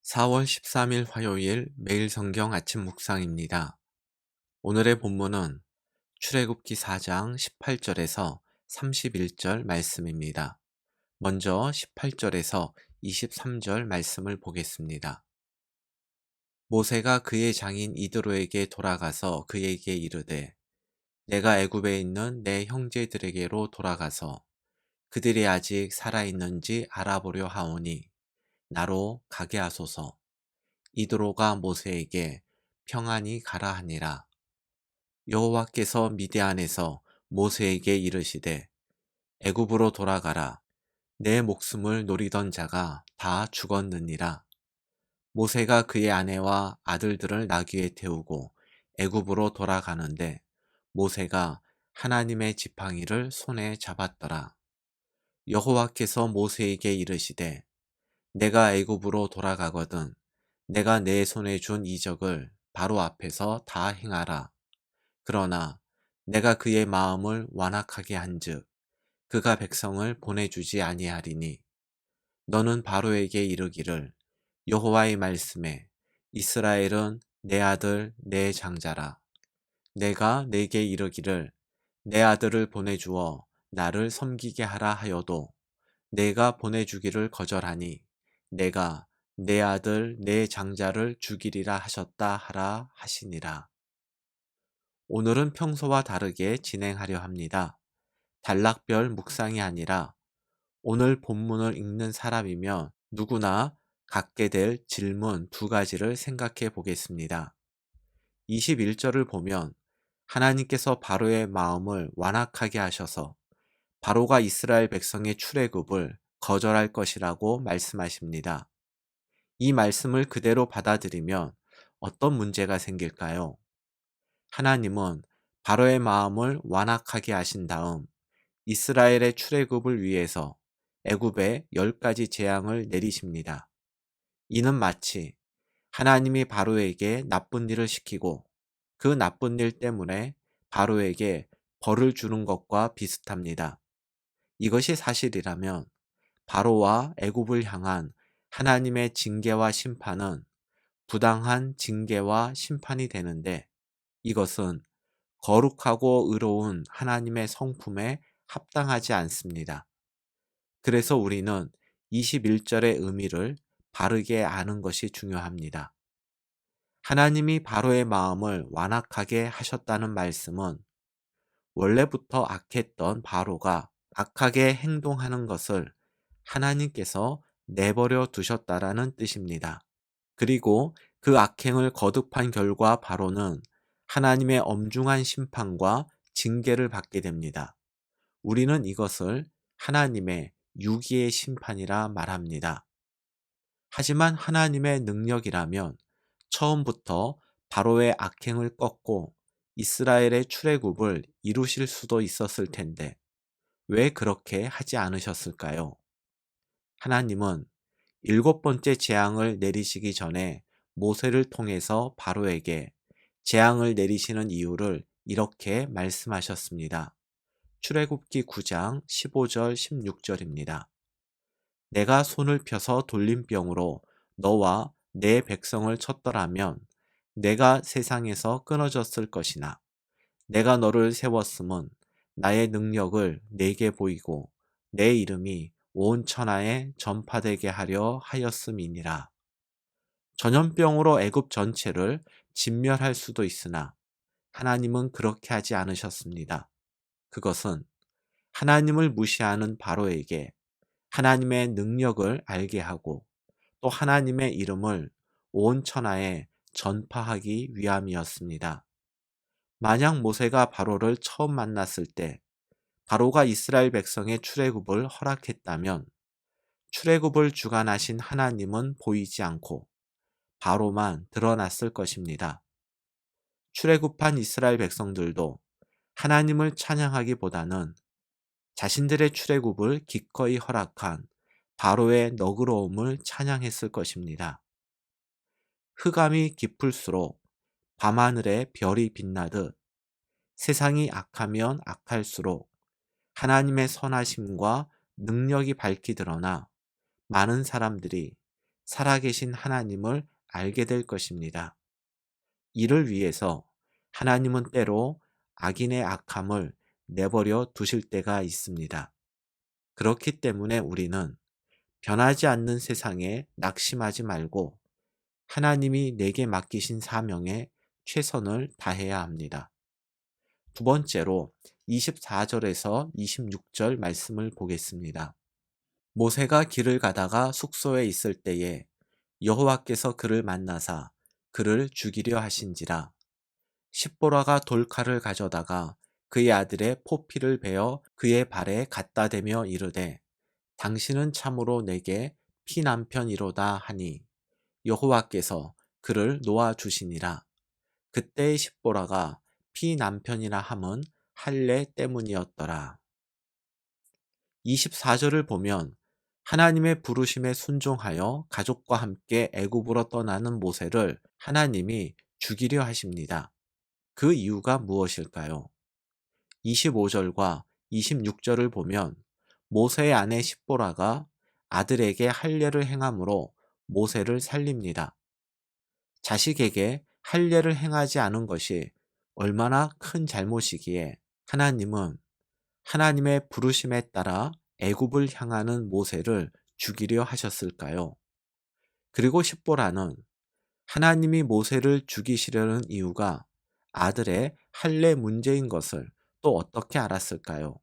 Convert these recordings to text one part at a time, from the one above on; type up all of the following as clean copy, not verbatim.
4월 13일 화요일 매일 성경 아침 묵상입니다. 오늘의 본문은 출애굽기 4장 18절에서 31절 말씀입니다. 먼저 18절에서 23절 말씀을 보겠습니다. 모세가 그의 장인 이드로에게 돌아가서 그에게 이르되 내가 애굽에 있는 내 형제들에게로 돌아가서 그들이 아직 살아있는지 알아보려 하오니 나로 가게 하소서. 이드로가 모세에게 평안히 가라 하니라. 여호와께서 미디안에서 모세에게 이르시되 애굽으로 돌아가라. 내 목숨을 노리던 자가 다 죽었느니라. 모세가 그의 아내와 아들들을 나귀에 태우고 애굽으로 돌아가는데 모세가 하나님의 지팡이를 손에 잡았더라. 여호와께서 모세에게 이르시되 내가 애굽으로 돌아가거든 내가 내 손에 준 이적을 바로 앞에서 다 행하라. 그러나 내가 그의 마음을 완악하게 한즉 그가 백성을 보내주지 아니하리니 너는 바로에게 이르기를 여호와의 말씀에 이스라엘은 내 아들 내 장자라. 내가 내게 이르기를 내 아들을 보내주어 나를 섬기게 하라 하여도 내가 보내주기를 거절하니 내가 내 아들 내 장자를 죽이리라 하셨다 하라 하시니라. 오늘은 평소와 다르게 진행하려 합니다. 단락별 묵상이 아니라 오늘 본문을 읽는 사람이면 누구나 갖게 될 질문 두 가지를 생각해 보겠습니다. 21절을 보면 하나님께서 바로의 마음을 완악하게 하셔서 바로가 이스라엘 백성의 출애굽을 거절할 것이라고 말씀하십니다. 이 말씀을 그대로 받아들이면 어떤 문제가 생길까요? 하나님은 바로의 마음을 완악하게 하신 다음 이스라엘의 출애굽을 위해서 애굽에 10가지 재앙을 내리십니다. 이는 마치 하나님이 바로에게 나쁜 일을 시키고 그 나쁜 일 때문에 바로에게 벌을 주는 것과 비슷합니다. 이것이 사실이라면 바로와 애굽을 향한 하나님의 징계와 심판은 부당한 징계와 심판이 되는데 이것은 거룩하고 의로운 하나님의 성품에 합당하지 않습니다. 그래서 우리는 21절의 의미를 바르게 아는 것이 중요합니다. 하나님이 바로의 마음을 완악하게 하셨다는 말씀은 원래부터 악했던 바로가 악하게 행동하는 것을 하나님께서 내버려 두셨다라는 뜻입니다. 그리고 그 악행을 거듭한 결과 바로는 하나님의 엄중한 심판과 징계를 받게 됩니다. 우리는 이것을 하나님의 유기의 심판이라 말합니다. 하지만 하나님의 능력이라면 처음부터 바로의 악행을 꺾고 이스라엘의 출애굽을 이루실 수도 있었을 텐데 왜 그렇게 하지 않으셨을까요? 하나님은 7번째 재앙을 내리시기 전에 모세를 통해서 바로에게 재앙을 내리시는 이유를 이렇게 말씀하셨습니다. 출애굽기 9장 15절 16절입니다. 내가 손을 펴서 돌림병으로 너와 내 백성을 쳤더라면 내가 세상에서 끊어졌을 것이나 내가 너를 세웠음은 나의 능력을 네게 보이고 내 이름이 온 천하에 전파되게 하려 하였음이니라. 전염병으로 애굽 전체를 진멸할 수도 있으나 하나님은 그렇게 하지 않으셨습니다. 그것은 하나님을 무시하는 바로에게 하나님의 능력을 알게 하고 또 하나님의 이름을 온 천하에 전파하기 위함이었습니다. 만약 모세가 바로를 처음 만났을 때 바로가 이스라엘 백성의 출애굽을 허락했다면 출애굽을 주관하신 하나님은 보이지 않고 바로만 드러났을 것입니다. 출애굽한 이스라엘 백성들도 하나님을 찬양하기보다는 자신들의 출애굽을 기꺼이 허락한 바로의 너그러움을 찬양했을 것입니다. 흑암이 깊을수록 밤하늘에 별이 빛나듯 세상이 악하면 악할수록 하나님의 선하심과 능력이 밝히 드러나 많은 사람들이 살아계신 하나님을 알게 될 것입니다. 이를 위해서 하나님은 때로 악인의 악함을 내버려 두실 때가 있습니다. 그렇기 때문에 우리는 변하지 않는 세상에 낙심하지 말고 하나님이 내게 맡기신 사명에 최선을 다해야 합니다. 두 번째로 24절에서 26절 말씀을 보겠습니다. 모세가 길을 가다가 숙소에 있을 때에 여호와께서 그를 만나사 그를 죽이려 하신지라. 십보라가 돌칼을 가져다가 그의 아들의 포피를 베어 그의 발에 갖다 대며 이르되 당신은 참으로 내게 피남편이로다 하니 여호와께서 그를 놓아 주시니라. 그때의 십보라가 피남편이라 함은 할례 때문이었더라. 24절을 보면 하나님의 부르심에 순종하여 가족과 함께 애굽으로 떠나는 모세를 하나님이 죽이려 하십니다. 그 이유가 무엇일까요? 25절과 26절을 보면 모세의 아내 십보라가 아들에게 할례를 행함으로 모세를 살립니다. 자식에게 할례를 행하지 않은 것이 얼마나 큰 잘못이기에 하나님은 하나님의 부르심에 따라 애굽을 향하는 모세를 죽이려 하셨을까요? 그리고 십보라는 하나님이 모세를 죽이시려는 이유가 아들의 할례 문제인 것을 또 어떻게 알았을까요?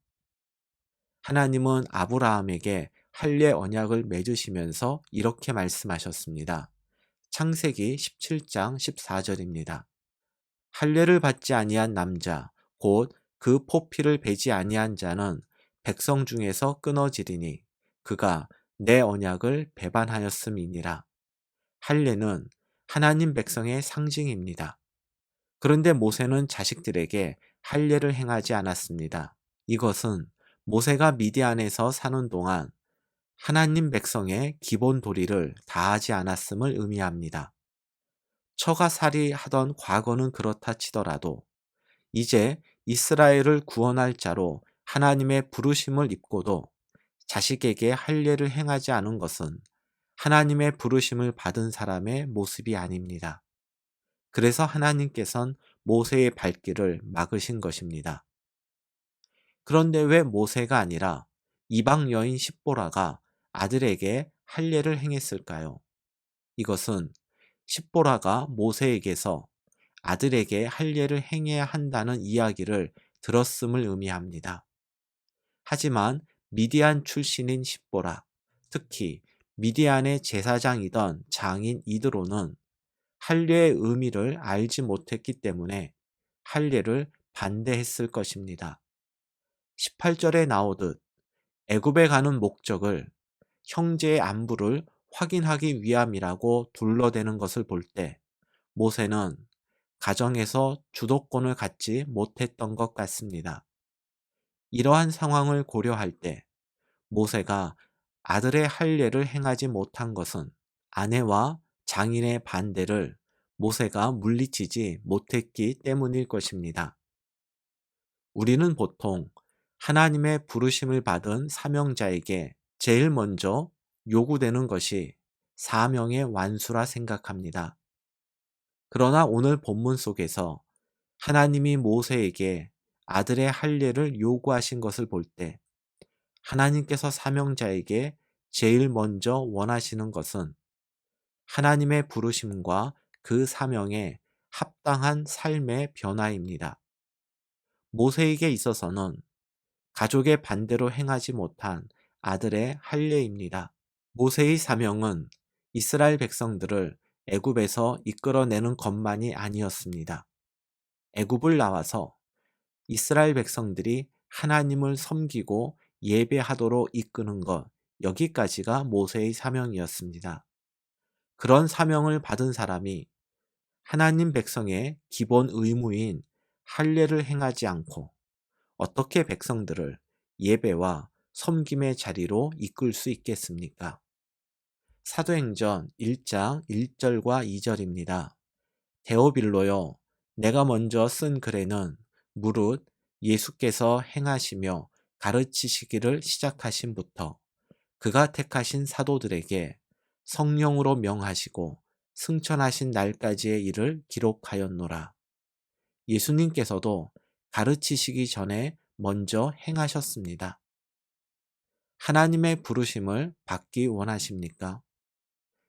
하나님은 아브라함에게 할례 언약을 맺으시면서 이렇게 말씀하셨습니다. 창세기 17장 14절입니다. 할례를 받지 아니한 남자 곧 그 포피를 베지 아니한 자는 백성 중에서 끊어지리니 그가 내 언약을 배반하였음이니라. 할례는 하나님 백성의 상징입니다. 그런데 모세는 자식들에게 할례를 행하지 않았습니다. 이것은 모세가 미디안에서 사는 동안 하나님 백성의 기본 도리를 다하지 않았음을 의미합니다. 처가살이 하던 과거는 그렇다 치더라도 이제 이스라엘을 구원할 자로 하나님의 부르심을 입고도 자식에게 할례를 행하지 않은 것은 하나님의 부르심을 받은 사람의 모습이 아닙니다. 그래서 하나님께서는 모세의 발길을 막으신 것입니다. 그런데 왜 모세가 아니라 이방 여인 십보라가 아들에게 할례를 행했을까요? 이것은 십보라가 모세에게서 아들에게 할례를 행해야 한다는 이야기를 들었음을 의미합니다. 하지만 미디안 출신인 십보라, 특히 미디안의 제사장이던 장인 이드로는 할례의 의미를 알지 못했기 때문에 할례를 반대했을 것입니다. 18절에 나오듯 애굽에 가는 목적을 형제의 안부를 확인하기 위함이라고 둘러대는 것을 볼 때 모세는 가정에서 주도권을 갖지 못했던 것 같습니다. 이러한 상황을 고려할 때 모세가 아들의 할례를 행하지 못한 것은 아내와 장인의 반대를 모세가 물리치지 못했기 때문일 것입니다. 우리는 보통 하나님의 부르심을 받은 사명자에게 제일 먼저 요구되는 것이 사명의 완수라 생각합니다. 그러나 오늘 본문 속에서 하나님이 모세에게 아들의 할례를 요구하신 것을 볼 때 하나님께서 사명자에게 제일 먼저 원하시는 것은 하나님의 부르심과 그 사명에 합당한 삶의 변화입니다. 모세에게 있어서는 가족의 반대로 행하지 못한 아들의 할례입니다. 모세의 사명은 이스라엘 백성들을 애굽에서 이끌어내는 것만이 아니었습니다. 애굽을 나와서 이스라엘 백성들이 하나님을 섬기고 예배하도록 이끄는 것, 여기까지가 모세의 사명이었습니다. 그런 사명을 받은 사람이 하나님 백성의 기본 의무인 할례를 행하지 않고 어떻게 백성들을 예배와 섬김의 자리로 이끌 수 있겠습니까? 사도행전 1장 1절과 2절입니다. 데오빌로여, 내가 먼저 쓴 글에는 무릇 예수께서 행하시며 가르치시기를 시작하신부터 그가 택하신 사도들에게 성령으로 명하시고 승천하신 날까지의 일을 기록하였노라. 예수님께서도 가르치시기 전에 먼저 행하셨습니다. 하나님의 부르심을 받기 원하십니까?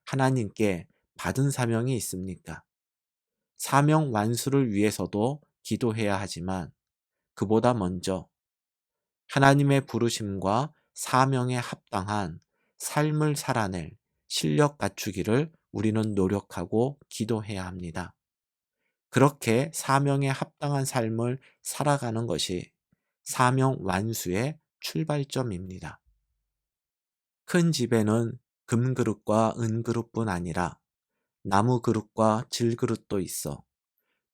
하나님께 받은 사명이 있습니까? 사명 완수를 위해서도 기도해야 하지만 그보다 먼저 하나님의 부르심과 사명에 합당한 삶을 살아낼 실력 갖추기를 우리는 노력하고 기도해야 합니다. 그렇게 사명에 합당한 삶을 살아가는 것이 사명 완수의 출발점입니다. 큰 집에는 금그릇과 은그릇뿐 아니라 나무 그릇과 질그릇도 있어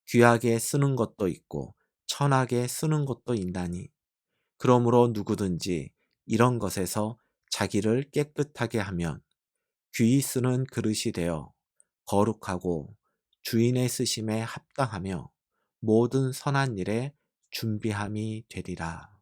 귀하게 쓰는 것도 있고 천하게 쓰는 것도 있나니 그러므로 누구든지 이런 것에서 자기를 깨끗하게 하면 귀히 쓰는 그릇이 되어 거룩하고 주인의 쓰심에 합당하며 모든 선한 일에 준비함이 되리라.